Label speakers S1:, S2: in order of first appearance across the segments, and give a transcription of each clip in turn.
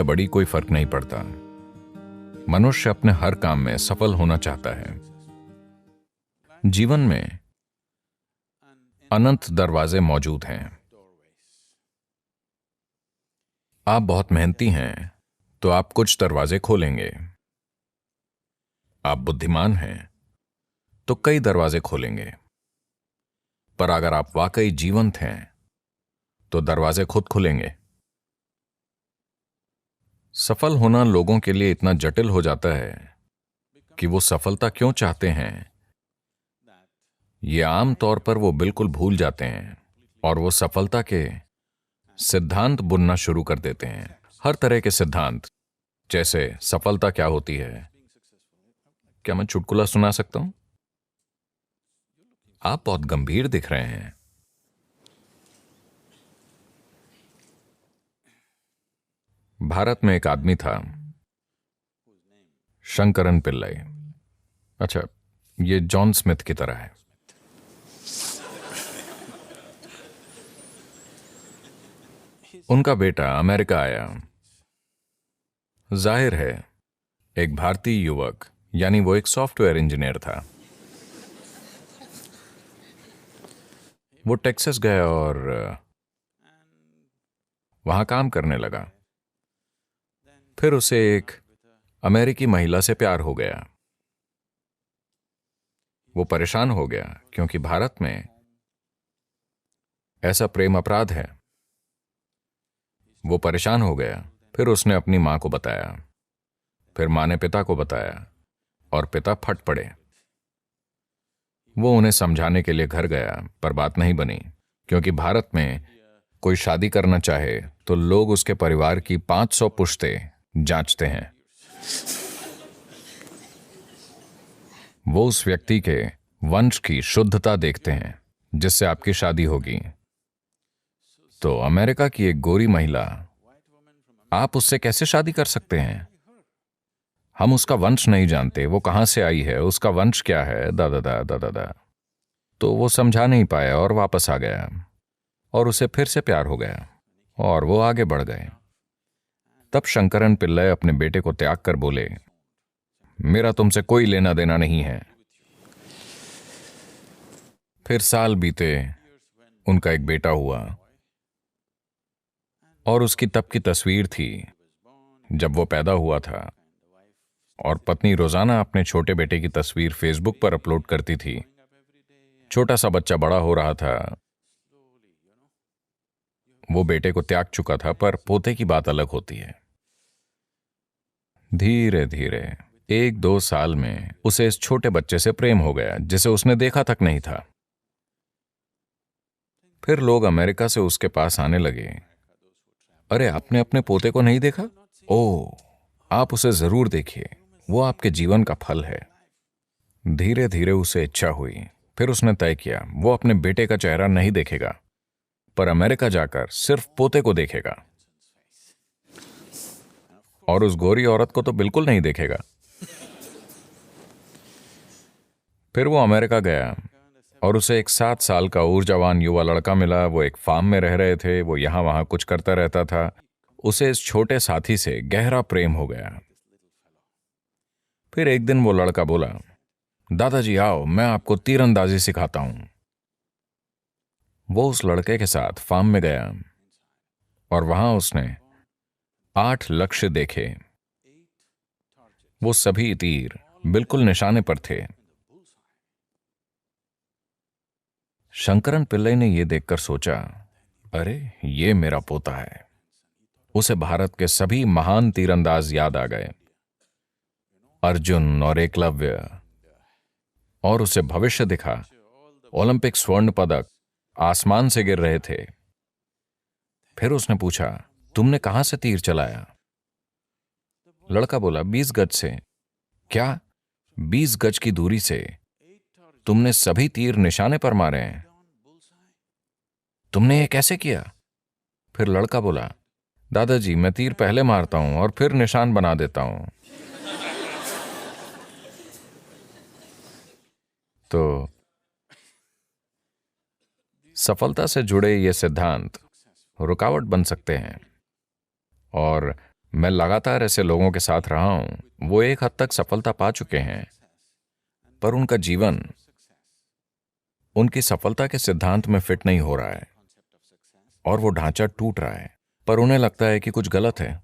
S1: या बड़ी कोई फर्क नहीं पड़ता। मनुष्य अपने हर काम में सफल होना चाहता है। जीवन में अनंत दरवाजे मौजूद हैं। आप बहुत मेहनती हैं तो आप कुछ दरवाजे खोलेंगे। आप बुद्धिमान हैं तो कई दरवाजे खोलेंगे। पर अगर आप वाकई जीवंत हैं तो दरवाजे खुद खुलेंगे। सफल होना लोगों के लिए इतना जटिल हो जाता है कि वो सफलता क्यों चाहते हैं ये आम तौर पर वो बिल्कुल भूल जाते हैं और वो सफलता के सिद्धांत बुनना शुरू कर देते हैं। हर तरह के सिद्धांत, जैसे सफलता क्या होती है। क्या मैं चुटकुला सुना सकता हूं? आप बहुत गंभीर दिख रहे हैं। भारत में एक आदमी था, शंकरन पिल्लई। अच्छा, ये जॉन स्मिथ की तरह है। उनका बेटा अमेरिका आया। जाहिर है, एक भारतीय युवक, यानी वो एक सॉफ्टवेयर इंजीनियर था। वो टेक्सास गया और वहां काम करने लगा। फिर उसे एक अमेरिकी महिला से प्यार हो गया। वो परेशान हो गया क्योंकि भारत में ऐसा प्रेम अपराध है। वो परेशान हो गया। फिर उसने अपनी मां को बताया। फिर मां ने पिता को बताया और पिता फट पड़े। वो उन्हें समझाने के लिए घर गया, पर बात नहीं बनी, क्योंकि भारत में कोई शादी करना चाहे तो लोग उसके परिवार की 500 पुश्तें जांचते हैं। वो उस व्यक्ति के वंश की शुद्धता देखते हैं जिससे आपकी शादी होगी। तो अमेरिका की एक गोरी महिला, आप उससे कैसे शादी कर सकते हैं? हम उसका वंश नहीं जानते, वो कहां से आई है, उसका वंश क्या है, दादा दादा दादा। तो वो समझा नहीं पाया और वापस आ गया और उसे फिर से प्यार हो गया और वो आगे बढ़ गए। तब शंकरन पिल्लई अपने बेटे को त्याग कर बोले, मेरा तुमसे कोई लेना देना नहीं है। फिर साल बीते, उनका एक बेटा हुआ और उसकी तब की तस्वीर थी जब वो पैदा हुआ था, और पत्नी रोजाना अपने छोटे बेटे की तस्वीर फेसबुक पर अपलोड करती थी। छोटा सा बच्चा बड़ा हो रहा था। वो बेटे को त्याग चुका था, पर पोते की बात अलग होती है। धीरे धीरे 1-2 साल में उसे इस छोटे बच्चे से प्रेम हो गया जिसे उसने देखा तक नहीं था। फिर लोग अमेरिका से उसके पास आने लगे, अरे आपने अपने पोते को नहीं देखा? ओह, आप उसे जरूर देखिए, वो आपके जीवन का फल है। धीरे धीरे उसे इच्छा हुई। फिर उसने तय किया वो अपने बेटे का चेहरा नहीं देखेगा, पर अमेरिका जाकर सिर्फ पोते को देखेगा। और उस गोरी औरत को तो बिल्कुल नहीं देखेगा। फिर वो अमेरिका गया और उसे एक 7 साल का ऊर्जावान युवा लड़का मिला। वो एक फार्म में रह रहे थे। वो यहां वहां कुछ करता रहता था। उसे इस छोटे साथी से गहरा प्रेम हो गया। फिर एक दिन वो लड़का बोला, दादाजी आओ, मैं आपको तीरंदाजी सिखाता हूं। वो उस लड़के के साथ फार्म में गया और वहां उसने 8 लक्ष्य देखे। वो सभी तीर बिल्कुल निशाने पर थे। शंकरन पिल्लई ने यह देखकर सोचा, अरे ये मेरा पोता है। उसे भारत के सभी महान तीरंदाज याद आ गए, अर्जुन और एकलव्य, और उसे भविष्य दिखा। ओलंपिक स्वर्ण पदक आसमान से गिर रहे थे। फिर उसने पूछा, तुमने कहां से तीर चलाया? लड़का बोला, 20 गज से। क्या? 20 गज की दूरी से तुमने सभी तीर निशाने पर मारे हैं? तुमने ये कैसे किया? फिर लड़का बोला, दादाजी मैं तीर पहले मारता हूं और फिर निशान बना देता हूं। तो सफलता से जुड़े ये सिद्धांत रुकावट बन सकते हैं, और मैं लगातार ऐसे लोगों के साथ रहा हूं, वो एक हद तक सफलता पा चुके हैं, पर उनका जीवन उनकी सफलता के सिद्धांत में फिट नहीं हो रहा है और वो ढांचा टूट रहा है। पर उन्हें लगता है कि कुछ गलत है।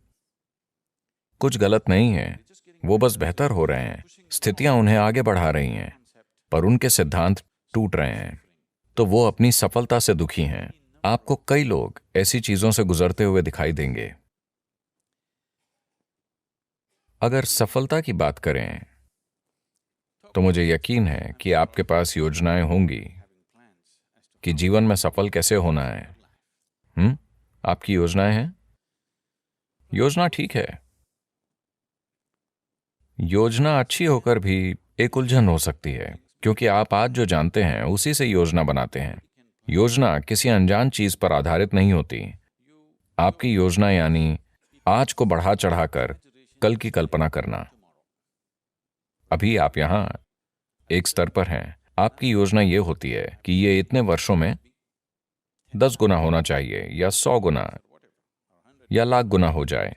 S1: कुछ गलत नहीं है, वो बस बेहतर हो रहे हैं, स्थितियां उन्हें आगे बढ़ा रही हैं, पर उनके सिद्धांत टूट रहे हैं, तो वो अपनी सफलता से दुखी हैं। आपको कई लोग ऐसी चीजों से गुजरते हुए दिखाई देंगे। अगर सफलता की बात करें तो मुझे यकीन है कि आपके पास योजनाएं होंगी कि जीवन में सफल कैसे होना है। आपकी योजनाएं हैं? योजना ठीक है। योजना अच्छी होकर भी एक उलझन हो सकती है, क्योंकि आप आज जो जानते हैं उसी से योजना बनाते हैं। योजना किसी अनजान चीज पर आधारित नहीं होती। आपकी योजना यानी आज को बढ़ा चढ़ाकर कल की कल्पना करना। अभी आप यहां एक स्तर पर हैं। आपकी योजना यह होती है कि ये इतने वर्षों में 10 गुना होना चाहिए या 100 गुना या लाख गुना हो जाए।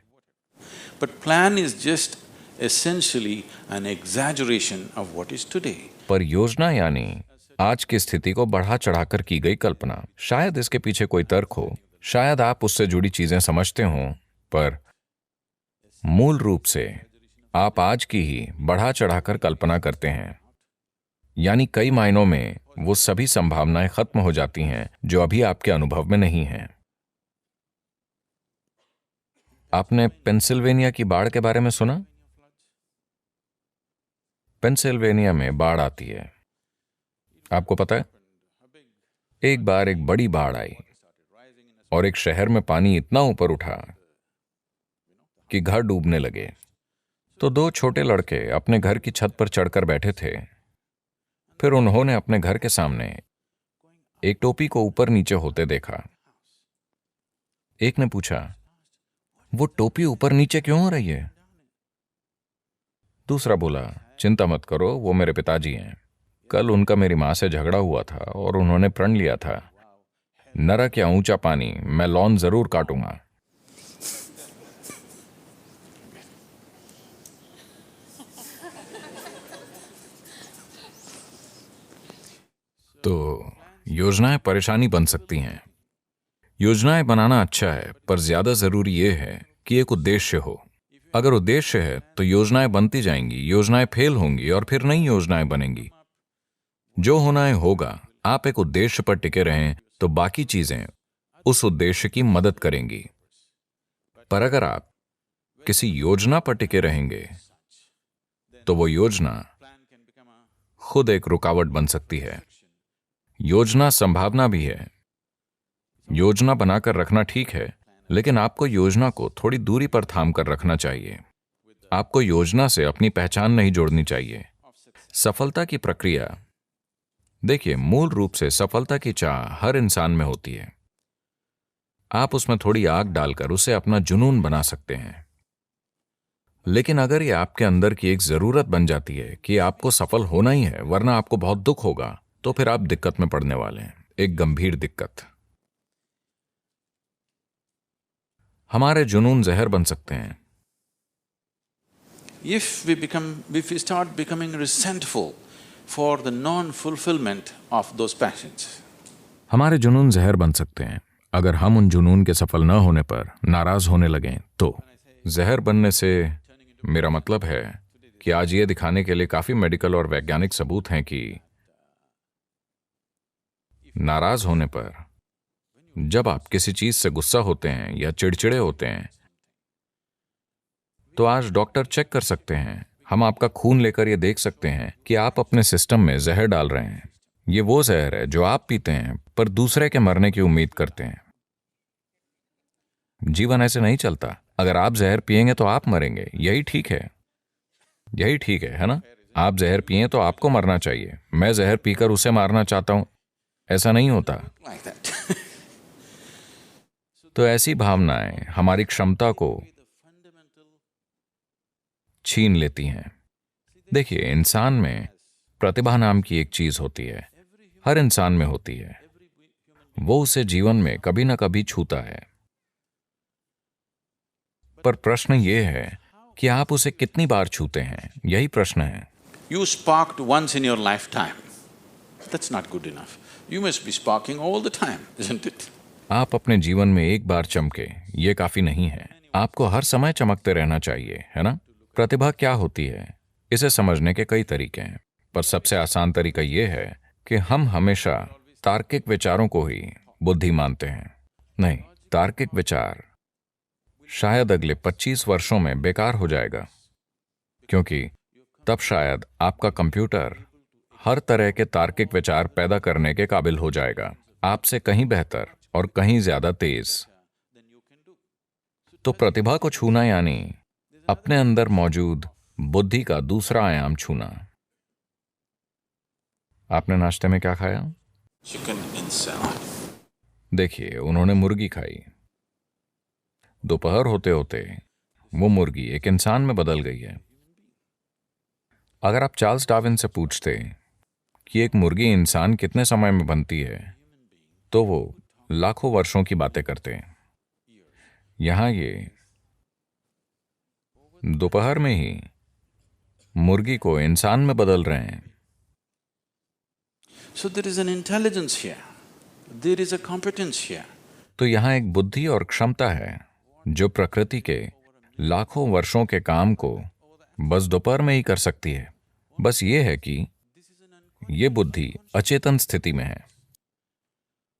S2: But plan is just essentially an exaggeration of what is today.
S1: पर योजना यानी आज की स्थिति को बढ़ा चढ़ाकर की गई कल्पना। शायद इसके पीछे कोई तर्क हो, शायद आप उससे जुड़ी चीजें समझते हों, पर मूल रूप से आप आज की ही बढ़ा चढ़ाकर कल्पना करते हैं। यानी कई मायनों में वो सभी संभावनाएं खत्म हो जाती हैं जो अभी आपके अनुभव में नहीं हैं। आपने पेंसिल्वेनिया की बाढ़ के बारे में सुना? पेंसिल्वेनिया में बाढ़ आती है। आपको पता है, एक बार एक बड़ी बाढ़ आई और एक शहर में पानी इतना ऊपर उठा कि घर डूबने लगे। तो 2 छोटे लड़के अपने घर की छत पर चढ़कर बैठे थे। फिर उन्होंने अपने घर के सामने एक टोपी को ऊपर नीचे होते देखा। एक ने पूछा, वो टोपी ऊपर नीचे क्यों हो रही है? दूसरा बोला, चिंता मत करो, वो मेरे पिताजी हैं। कल उनका मेरी मां से झगड़ा हुआ था और उन्होंने प्रण लिया था, नरक या ऊंचा पानी, मैं लॉन जरूर काटूंगा। तो योजनाएं परेशानी बन सकती हैं। योजनाएं बनाना अच्छा है, पर ज्यादा जरूरी यह है कि एक उद्देश्य हो। अगर उद्देश्य है तो योजनाएं बनती जाएंगी, योजनाएं फेल होंगी और फिर नई योजनाएं बनेंगी। जो होना है होगा। आप एक उद्देश्य पर टिके रहें तो बाकी चीजें उस उद्देश्य की मदद करेंगी। पर अगर आप किसी योजना पर टिके रहेंगे तो वो योजना खुद एक रुकावट बन सकती है। योजना संभावना भी है। योजना बनाकर रखना ठीक है, लेकिन आपको योजना को थोड़ी दूरी पर थाम कर रखना चाहिए। आपको योजना से अपनी पहचान नहीं जोड़नी चाहिए। सफलता की प्रक्रिया, देखिए, मूल रूप से सफलता की चाह हर इंसान में होती है। आप उसमें थोड़ी आग डालकर उसे अपना जुनून बना सकते हैं। लेकिन अगर ये आपके अंदर की एक जरूरत बन जाती है कि आपको सफल होना ही है वरना आपको बहुत दुख होगा, तो फिर आप दिक्कत में पड़ने वाले हैं, एक गंभीर दिक्कत। हमारे जुनून जहर बन सकते हैं।
S2: If we start becoming resentful for the non-fulfillment of those passions,
S1: हमारे जुनून जहर बन सकते हैं अगर हम उन जुनून के सफल न होने पर नाराज होने लगें। तो जहर बनने से मेरा मतलब है कि आज ये दिखाने के लिए काफी मेडिकल और वैज्ञानिक सबूत हैं कि नाराज होने पर, जब आप किसी चीज से गुस्सा होते हैं या चिड़चिड़े होते हैं, तो आज डॉक्टर चेक कर सकते हैं। हम आपका खून लेकर ये देख सकते हैं कि आप अपने सिस्टम में जहर डाल रहे हैं। ये वो जहर है जो आप पीते हैं पर दूसरे के मरने की उम्मीद करते हैं। जीवन ऐसे नहीं चलता। अगर आप जहर पिएंगे तो आप मरेंगे। यही ठीक है, यही ठीक है ना? आप जहर पिए तो आपको मरना चाहिए। मैं जहर पीकर उसे मारना चाहता हूं, ऐसा नहीं होता।
S2: like that.
S1: तो ऐसी भावनाएं हमारी क्षमता को छीन लेती हैं। देखिए, इंसान में प्रतिभा नाम की एक चीज होती है, हर इंसान में होती है। वो उसे जीवन में कभी ना कभी छूता है। पर प्रश्न ये है कि आप उसे कितनी बार छूते हैं, यही प्रश्न है।
S2: You sparked once in your lifetime. That's not good enough. You must be sparking all the time, isn't it?
S1: आप अपने जीवन में एक बार चमके, ये काफी नहीं है। आपको हर समय चमकते रहना चाहिए, है ना? प्रतिभा क्या होती है, इसे समझने के कई तरीके हैं, पर सबसे आसान तरीका ये है कि हम हमेशा तार्किक विचारों को ही बुद्धि मानते हैं। नहीं, तार्किक विचार शायद अगले 25 वर्षों में बेकार हो जाएगा, क्योंकि तब शायद आपका कंप्यूटर हर तरह के तार्किक विचार पैदा करने के काबिल हो जाएगा, आपसे कहीं बेहतर और कहीं ज्यादा तेज। तो प्रतिभा को छूना यानी अपने अंदर मौजूद बुद्धि का दूसरा आयाम छूना। आपने नाश्ते में क्या खाया?
S2: Chicken in salad.
S1: देखिए, उन्होंने मुर्गी खाई। दोपहर होते होते वो मुर्गी एक इंसान में बदल गई है। अगर आप चार्ल्स डार्विन से पूछते कि एक मुर्गी इंसान कितने समय में बनती है, तो वो लाखों वर्षों की बातें करते हैं। यहां ये दोपहर में ही मुर्गी को इंसान में बदल रहे हैं।
S2: So there is an intelligence here. There is a competence here.
S1: तो यहां एक बुद्धि और क्षमता है जो प्रकृति के लाखों वर्षों के काम को बस दोपहर में ही कर सकती है। बस ये है कि ये बुद्धि अचेतन स्थिति में है।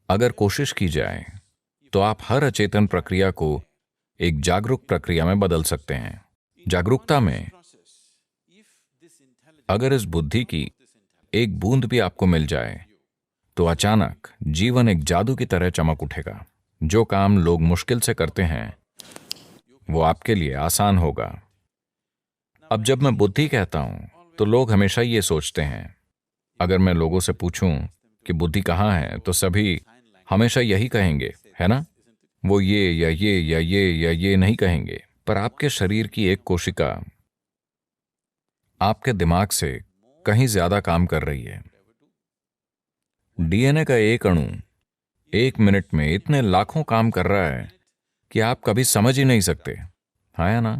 S1: अगर कोशिश की जाए तो आप हर अचेतन प्रक्रिया को एक जागरूक प्रक्रिया में बदल सकते हैं। जागरूकता में अगर इस बुद्धि की एक बूंद भी आपको मिल जाए तो अचानक जीवन एक जादू की तरह चमक उठेगा। जो काम लोग मुश्किल से करते हैं वो आपके लिए आसान होगा। अब जब मैं बुद्धि कहता हूं तो लोग हमेशा ये सोचते हैं, अगर मैं लोगों से पूछूं कि बुद्धि कहाँ है तो सभी हमेशा यही कहेंगे, है ना? वो ये या ये या ये या ये नहीं कहेंगे। पर आपके शरीर की एक कोशिका आपके दिमाग से कहीं ज्यादा काम कर रही है। डीएनए का एक अणु 1 मिनट में इतने लाखों काम कर रहा है कि आप कभी समझ ही नहीं सकते, है ना?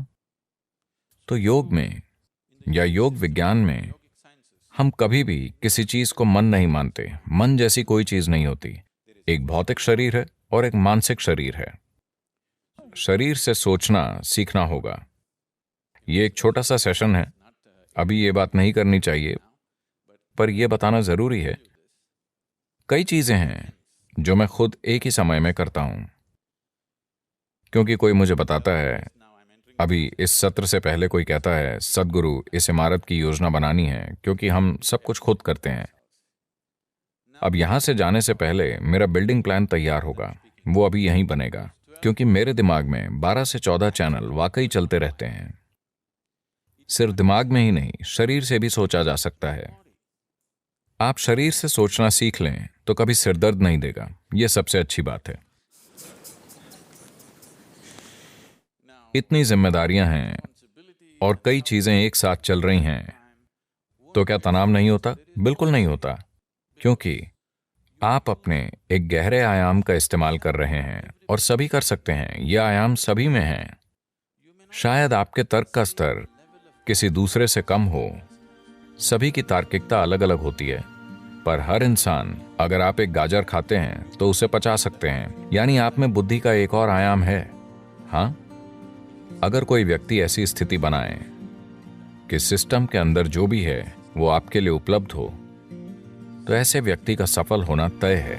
S1: तो योग में या योग विज्ञान में हम कभी भी किसी चीज को मन नहीं मानते। मन जैसी कोई चीज नहीं होती। एक भौतिक शरीर है और एक मानसिक शरीर है। शरीर से सोचना सीखना होगा। ये एक छोटा सा सेशन है, अभी ये बात नहीं करनी चाहिए, पर यह बताना जरूरी है। कई चीजें हैं जो मैं खुद एक ही समय में करता हूं, क्योंकि कोई मुझे बताता है, अभी इस सत्र से पहले कोई कहता है, सद्गुरु इस इमारत की योजना बनानी है, क्योंकि हम सब कुछ खुद करते हैं। अब यहां से जाने से पहले मेरा बिल्डिंग प्लान तैयार होगा, वो अभी यहीं बनेगा, क्योंकि मेरे दिमाग में 12 से 14 चैनल वाकई चलते रहते हैं। सिर्फ दिमाग में ही नहीं, शरीर से भी सोचा जा सकता है। आप शरीर से सोचना सीख लें तो कभी सिरदर्द नहीं देगा। यह सबसे अच्छी बात है। इतनी जिम्मेदारियां हैं और कई चीजें एक साथ चल रही हैं, तो क्या तनाव नहीं होता? बिल्कुल नहीं होता, क्योंकि आप अपने एक गहरे आयाम का इस्तेमाल कर रहे हैं और सभी कर सकते हैं। यह आयाम सभी में है। शायद आपके तर्क का स्तर किसी दूसरे से कम हो, सभी की तार्किकता अलग अलग होती है, पर हर इंसान, अगर आप एक गाजर खाते हैं तो उसे पचा सकते हैं, यानी आप में बुद्धि का एक और आयाम है। हाँ, अगर कोई व्यक्ति ऐसी स्थिति बनाए कि सिस्टम के अंदर जो भी है वो आपके लिए उपलब्ध हो, तो ऐसे व्यक्ति का सफल होना तय है।